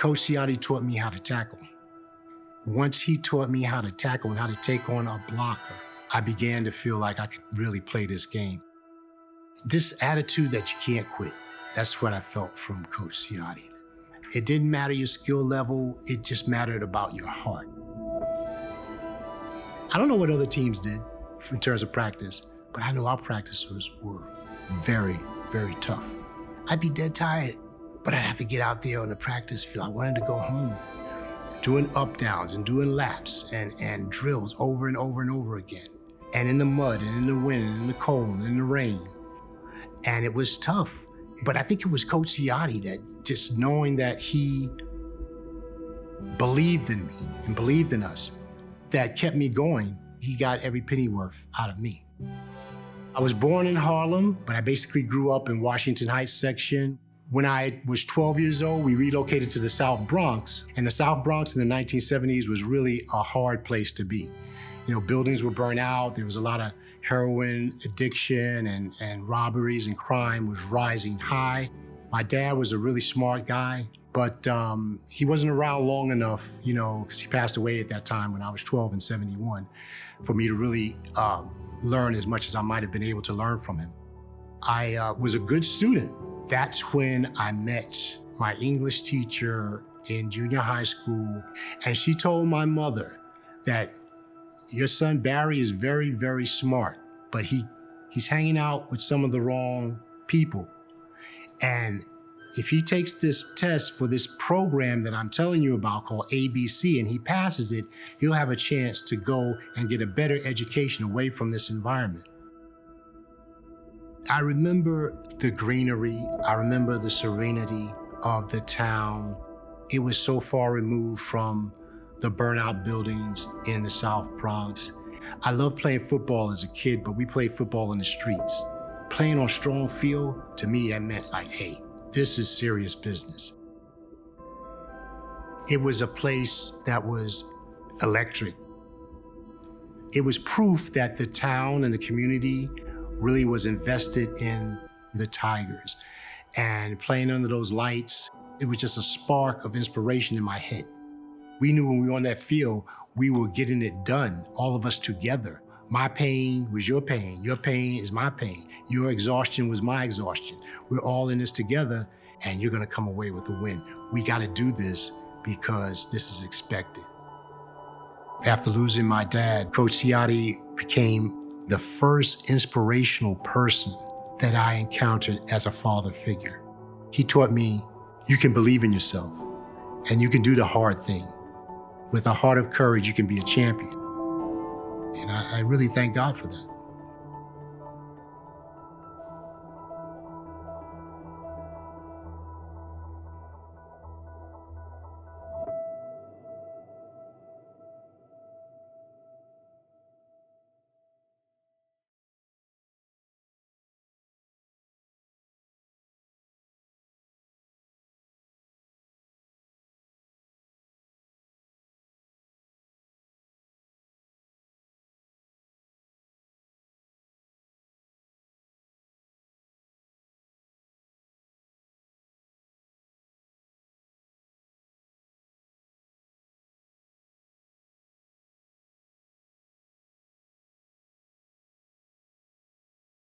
Coach Ciotti taught me how to tackle. Once he taught me how to tackle and how to take on a blocker, I began to feel like I could really play this game. This attitude that you can't quit, that's what I felt from Coach Ciotti. It didn't matter your skill level, it just mattered about your heart. I don't know what other teams did in terms of practice, but I know our practices were very, very tough. I'd be dead tired, but I'd have to get out there on the practice field. I wanted to go home, doing up downs and doing laps and drills over and over and over again. And in the mud and in the wind and in the cold and in the rain. And it was tough. But I think it was Coach Ciotti that just knowing that he believed in me and believed in us, that kept me going. He got every penny worth out of me. I was born in Harlem, but I basically grew up in Washington Heights section. When I was 12 years old, we relocated to the South Bronx. And the South Bronx in the 1970s was really a hard place to be. You know, buildings were burned out. There was a lot of heroin addiction and robberies and crime was rising high. My dad was a really smart guy, but he wasn't around long enough, you know, because he passed away at that time when I was 12 in '71, for me to really learn as much as I might have been able to learn from him. I was a good student. That's when I met my English teacher in junior high school, and she told my mother that your son Barry is very, very smart, but he's hanging out with some of the wrong people. And if he takes this test for this program that I'm telling you about called ABC and he passes it, he'll have a chance to go and get a better education away from this environment. I remember the greenery. I remember the serenity of the town. It was so far removed from the burnout buildings in the South Bronx. I loved playing football as a kid, but we played football in the streets. Playing on Strong Field, to me, that meant like, hey, this is serious business. It was a place that was electric. It was proof that the town and the community really was invested in the Tigers. And playing under those lights, it was just a spark of inspiration in my head. We knew when we were on that field, we were getting it done, all of us together. My pain was your pain is my pain. Your exhaustion was my exhaustion. We're all in this together, and you're gonna come away with a win. We gotta do this because this is expected. After losing my dad, Coach Ciotti became the first inspirational person that I encountered as a father figure. He taught me, you can believe in yourself, and you can do the hard thing. With a heart of courage, you can be a champion. And I really thank God for that.